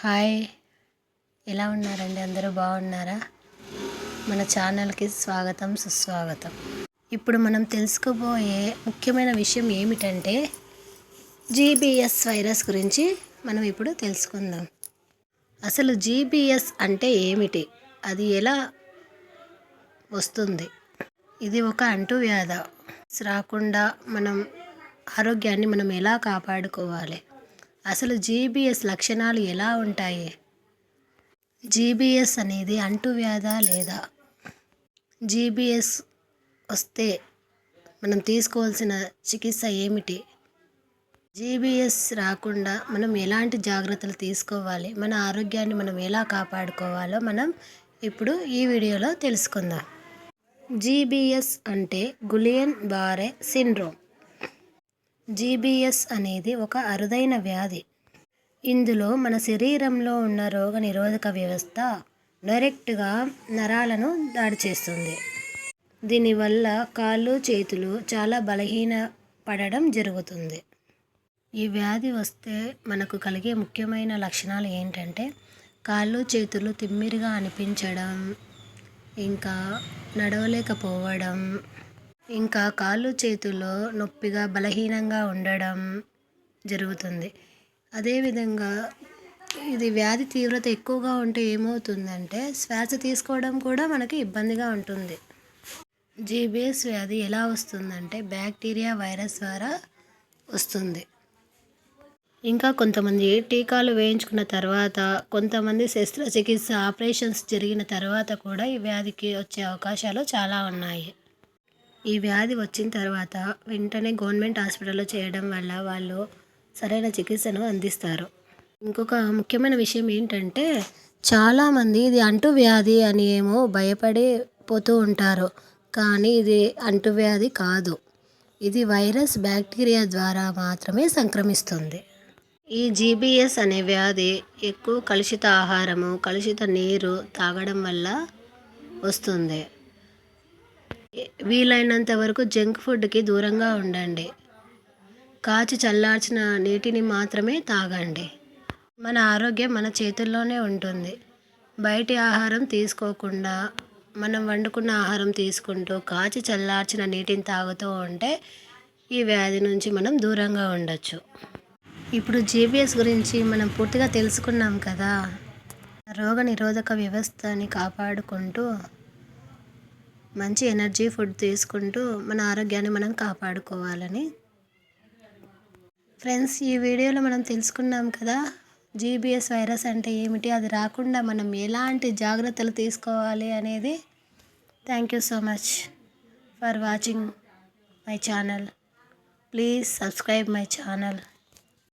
Hi, ఎలా ఉన్నారండి? అందరూ బాగున్నారా? మన ఛానల్కి స్వాగతం, సుస్వాగతం. ఇప్పుడు మనం తెలుసుకోబోయే ముఖ్యమైన విషయం ఏమిటంటే జీబీఎస్ వైరస్ గురించి మనం ఇప్పుడు తెలుసుకుందాం. అసలు జీబీఎస్ అంటే ఏమిటి? అది ఎలా వస్తుంది? ఇది ఒక అంటువ్యాధి రాకుండా మనం ఆరోగ్యాన్ని మనం ఎలా కాపాడుకోవాలి? అసలు జీబీఎస్ లక్షణాలు ఎలా ఉంటాయి? జీబీఎస్ అనేది అంటువ్యాధా లేదా? జీబీఎస్ వస్తే మనం తీసుకోవాల్సిన చికిత్స ఏమిటి? జీబీఎస్ రాకుండా మనం ఎలాంటి జాగ్రత్తలు తీసుకోవాలి? మన ఆరోగ్యాన్ని మనం ఎలా కాపాడుకోవాలో మనం ఇప్పుడు ఈ వీడియోలో తెలుసుకుందాం. జీబీఎస్ అంటే గులియన్ బారే సిండ్రోమ్. జీబీఎస్ అనేది ఒక అరుదైన వ్యాధి. ఇందులో మన శరీరంలో ఉన్న రోగనిరోధక వ్యవస్థ డైరెక్ట్గా నరాలను దాడి చేస్తుంది. దీనివల్ల కాళ్ళు చేతులు చాలా బలహీన పడడం జరుగుతుంది. ఈ వ్యాధి వస్తే మనకు కలిగే ముఖ్యమైన లక్షణాలు ఏంటంటే కాళ్ళు చేతులు తిమ్మిరిగా అనిపించడం, ఇంకా నడవలేకపోవడం, ఇంకా కాళ్ళు చేతుల్లో నొప్పిగా బలహీనంగా ఉండడం జరుగుతుంది. అదేవిధంగా ఇది వ్యాధి తీవ్రత ఎక్కువగా ఉంటే ఏమవుతుందంటే శ్వాస తీసుకోవడం కూడా మనకి ఇబ్బందిగా ఉంటుంది. జీబీఎస్ వ్యాధి ఎలా వస్తుందంటే బ్యాక్టీరియా వైరస్ ద్వారా వస్తుంది. ఇంకా కొంతమంది టీకాలు వేయించుకున్న తర్వాత, కొంతమంది శస్త్రచికిత్స ఆపరేషన్స్ జరిగిన తర్వాత కూడా ఈ వ్యాధికి వచ్చే అవకాశాలు చాలా ఉన్నాయి. ఈ వ్యాధి వచ్చిన తర్వాత వెంటనే గవర్నమెంట్ హాస్పిటల్లో చేయడం వల్ల వాళ్ళు సరైన చికిత్సను అందిస్తారు. ఇంకొక ముఖ్యమైన విషయం ఏంటంటే చాలామంది ఇది అంటువ్యాధి అని ఏమో భయపడిపోతూ ఉంటారు. కానీ ఇది అంటువ్యాధి కాదు. ఇది వైరస్ బ్యాక్టీరియా ద్వారా మాత్రమే సంక్రమిస్తుంది. ఈ జీబీఎస్ అనే వ్యాధి ఎక్కువ కలుషిత ఆహారము, కలుషిత నీరు తాగడం వల్ల వస్తుంది. వీలైనంత వరకు జంక్ ఫుడ్కి దూరంగా ఉండండి. కాచి చల్లార్చిన నీటిని మాత్రమే తాగండి. మన ఆరోగ్యం మన చేతుల్లోనే ఉంటుంది. బయటి ఆహారం తీసుకోకుండా మనం వండుకున్న ఆహారం తీసుకుంటూ కాచి చల్లార్చిన నీటిని తాగుతూ ఉంటే ఈ వ్యాధి నుంచి మనం దూరంగా ఉండొచ్చు. ఇప్పుడు జీబీఎస్ గురించి మనం పూర్తిగా తెలుసుకున్నాం కదా. రోగనిరోధక వ్యవస్థని కాపాడుకుంటూ మంచి ఎనర్జీ ఫుడ్ తీసుకుంటూ మన ఆరోగ్యాన్ని మనం కాపాడుకోవాలని. ఫ్రెండ్స్, ఈ వీడియోలో మనం తెలుసుకున్నాం కదా జీబీఎస్ వైరస్ అంటే ఏమిటి, అది రాకుండా మనం ఎలాంటి జాగ్రత్తలు తీసుకోవాలి అనేది. Thank you so much for watching my channel. Please subscribe my channel.